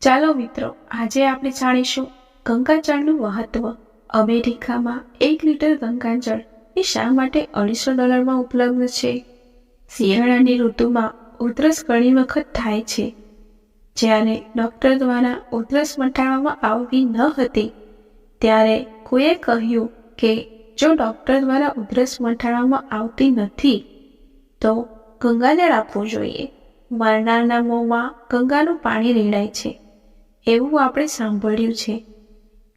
ચાલો મિત્રો, આજે આપણે જાણીશું ગંગાજળનું મહત્વ. અમેરિકામાં 1 લીટર ગંગાજળ એ શા માટે $250 ઉપલબ્ધ છે? શિયાળાની ઋતુમાં ઉધરસ ઘણી વખત થાય છે. જ્યારે ડૉક્ટર દ્વારા ઉધરસ મટાડવામાં આવતી ન હતી, ત્યારે કોઈએ કહ્યું કે જો ડૉક્ટર દ્વારા ઉધરસ મટાડવામાં આવતી નથી તો ગંગાજળ આપવું જોઈએ. મરનારના મોંમાં ગંગાનું પાણી રેડાય છે એવું આપણે સાંભળ્યું છે.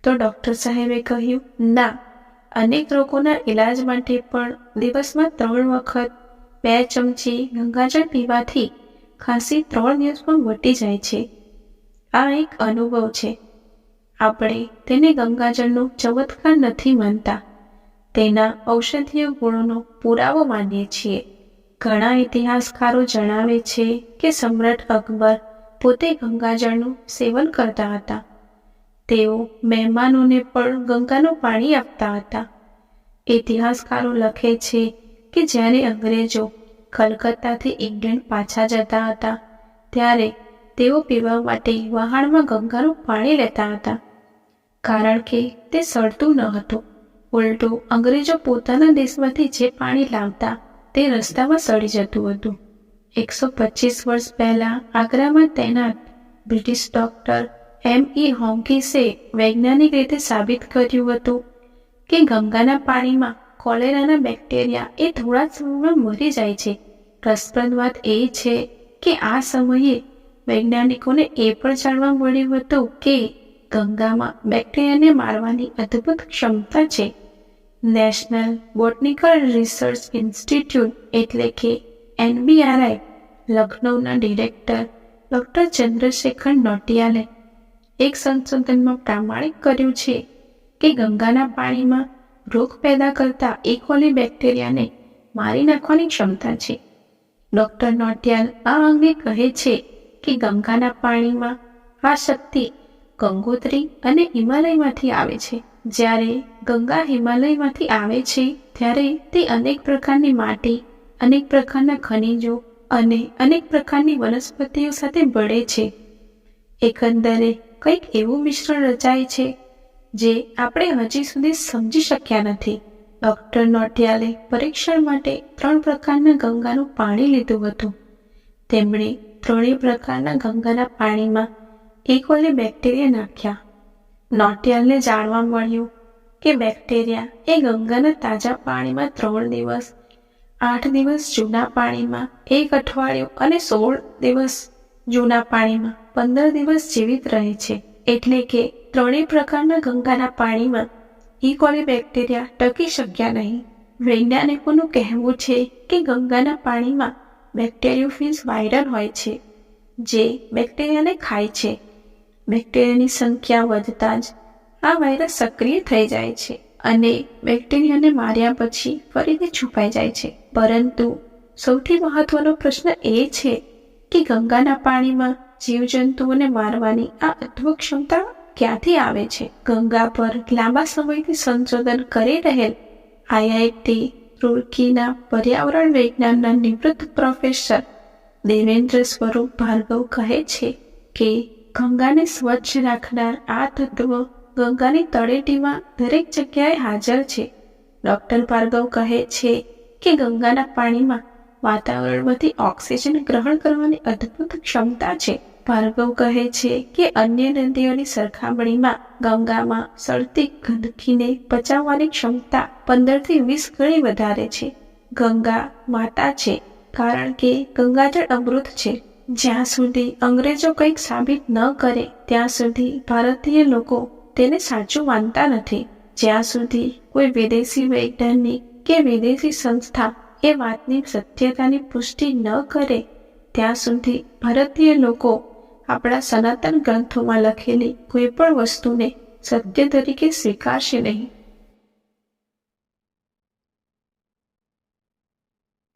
તો ડૉક્ટર સાહેબે કહ્યું, ના, અનેક રોગોના ઇલાજ માટે પણ દિવસમાં 3 વખત 2 ચમચી ગંગાજળ પીવાથી ખાંસી 3 દિવસમાં મટી જાય છે. આ એક અનુભવ છે. આપણે તેને ગંગાજળનો ચમત્કાર નથી માનતા, તેના ઔષધીય ગુણોનો પુરાવો માનીએ છીએ. ઘણા ઇતિહાસકારો જણાવે છે કે સમ્રાટ અકબર પોતે ગંગાજળનું સેવન કરતા હતા. તેઓ મહેમાનોને પણ ગંગાનું પાણી આપતા હતા. ઇતિહાસકારો લખે છે કે જ્યારે અંગ્રેજો કલકત્તાથી ઇંગ્લેન્ડ પાછા જતા હતા, ત્યારે તેઓ પીવા માટે વહાણમાં ગંગાનું પાણી લેતા હતા, કારણ કે તે સડતું ન હતું. ઉલટું અંગ્રેજો પોતાના દેશમાંથી જે પાણી લાવતા તે રસ્તામાં સડી જતું હતું. 125 વર્ષ પહેલા આગ્રામાં તૈનાત બ્રિટિશ ડૉક્ટર M.E. હોકિન્સે વૈજ્ઞાનિક રીતે સાબિત કર્યું હતું કે ગંગાના પાણીમાં કોલેરાના બેક્ટેરિયા એ થોડા જ સમયમાં મરી જાય છે. રસપ્રદ વાત એ છે કે આ સમયે વૈજ્ઞાનિકોને એ પણ જાણવા મળ્યું હતું કે ગંગામાં બેક્ટેરિયાને મારવાની અદ્ભુત ક્ષમતા છે. નેશનલ બોટનિકલ રિસર્ચ ઇન્સ્ટિટ્યૂટ એટલે કે NBRI લખનૌના ડિરેક્ટર ડૉક્ટર ચંદ્રશેખર નોટિયાલે એક સંશોધનમાં પ્રમાણિત કર્યું છે કે ગંગાના પાણીમાં રોગ પેદા કરતા E. coli બેક્ટેરિયાને મારી નાખવાની ક્ષમતા છે. ડૉક્ટર નોટિયાલ આ અંગે કહે છે કે ગંગાના પાણીમાં આ શક્તિ ગંગોત્રી અને હિમાલયમાંથી આવે છે. જ્યારે ગંગા હિમાલયમાંથી આવે છે ત્યારે તે અનેક પ્રકારની માટી, અનેક પ્રકારના ખનિજો અને અનેક પ્રકારની વનસ્પતિઓ સાથે ભળે છે. એકંદરે કંઈક એવું મિશ્રણ રચાય છે જે આપણે હજી સુધી સમજી શક્યા નથી. ડૉક્ટર નોટિયાલે પરીક્ષણ માટે 3 પ્રકારના ગંગાનું પાણી લીધું હતું. તેમણે 3 પ્રકારના ગંગાના પાણીમાં E. coli બેક્ટેરિયા નાખ્યા. નોટિયાલને જાણવા મળ્યું કે બેક્ટેરિયા એ ગંગાના તાજા પાણીમાં 3 દિવસ, 8 દિવસ જૂના પાણીમાં 1 અઠવાડિયું અને 16 દિવસ જૂના પાણીમાં 15 દિવસ જીવિત રહે છે. એટલે કે 3 પ્રકારના ગંગાના પાણીમાં E. coli બેક્ટેરિયા ટકી શક્યા નહીં. વૈજ્ઞાનિકોનું કહેવું છે કે ગંગાના પાણીમાં બેક્ટેરિયોફેજ વાયરસ હોય છે જે બેક્ટેરિયાને ખાય છે. બેક્ટેરિયાની સંખ્યા વધતા જ આ વાયરસ સક્રિય થઈ જાય છે અને બેક્ટેરિયાને માર્યા પછી ફરીથી છુપાઈ જાય છે. પરંતુ સૌથી મહત્વનો પ્રશ્ન એ છે કે ગંગાના પાણીમાં જીવજંતુઓને મારવાની આ અદ્ભુત ક્ષમતા ક્યાંથી આવે છે? ગંગા પર લાંબા સમયથી સંશોધન કરી રહેલ IIT રૂરકીના પર્યાવરણ વિજ્ઞાનના નિવૃત્ત પ્રોફેસર દેવેન્દ્ર સ્વરૂપ ભાર્ગવ કહે છે કે ગંગાને સ્વચ્છ રાખનાર આ તત્વ ગંગાની તળેટીમાં દરેક જગ્યાએ હાજર છે. ડૉક્ટર ભાર્ગવ કહે છે કે ગંગાના પાણીમાં વાતાવરણમાંથી ઓક્સિજન ગ્રહણ કરવાની અદ્ભુત ક્ષમતા છે. ભાર્ગવ કહે છે કે અન્ય નદીઓની સરખામણીમાં ગંગામાં સળતી ગંદકીને પચાવવાની ક્ષમતા 15 થી 20 ગણી વધારે છે. ગંગા માતા છે કારણ કે ગંગાજળ અમૃત છે. જ્યાં સુધી અંગ્રેજો કંઈક સાબિત ન કરે ત્યાં સુધી ભારતીય લોકો તેને સાચું માનતા નથી. જ્યાં સુધી કોઈ વિદેશી વૈજ્ઞાનિક કે વિદેશી સંસ્થા એ વાતની સત્યતાની પુષ્ટિ ન કરે ત્યાં સુધી ભારતીય લોકો આપણા સનાતન ગ્રંથોમાં લખેલી કોઈ પણ વસ્તુને સત્ય તરીકે સ્વીકારશે નહીં.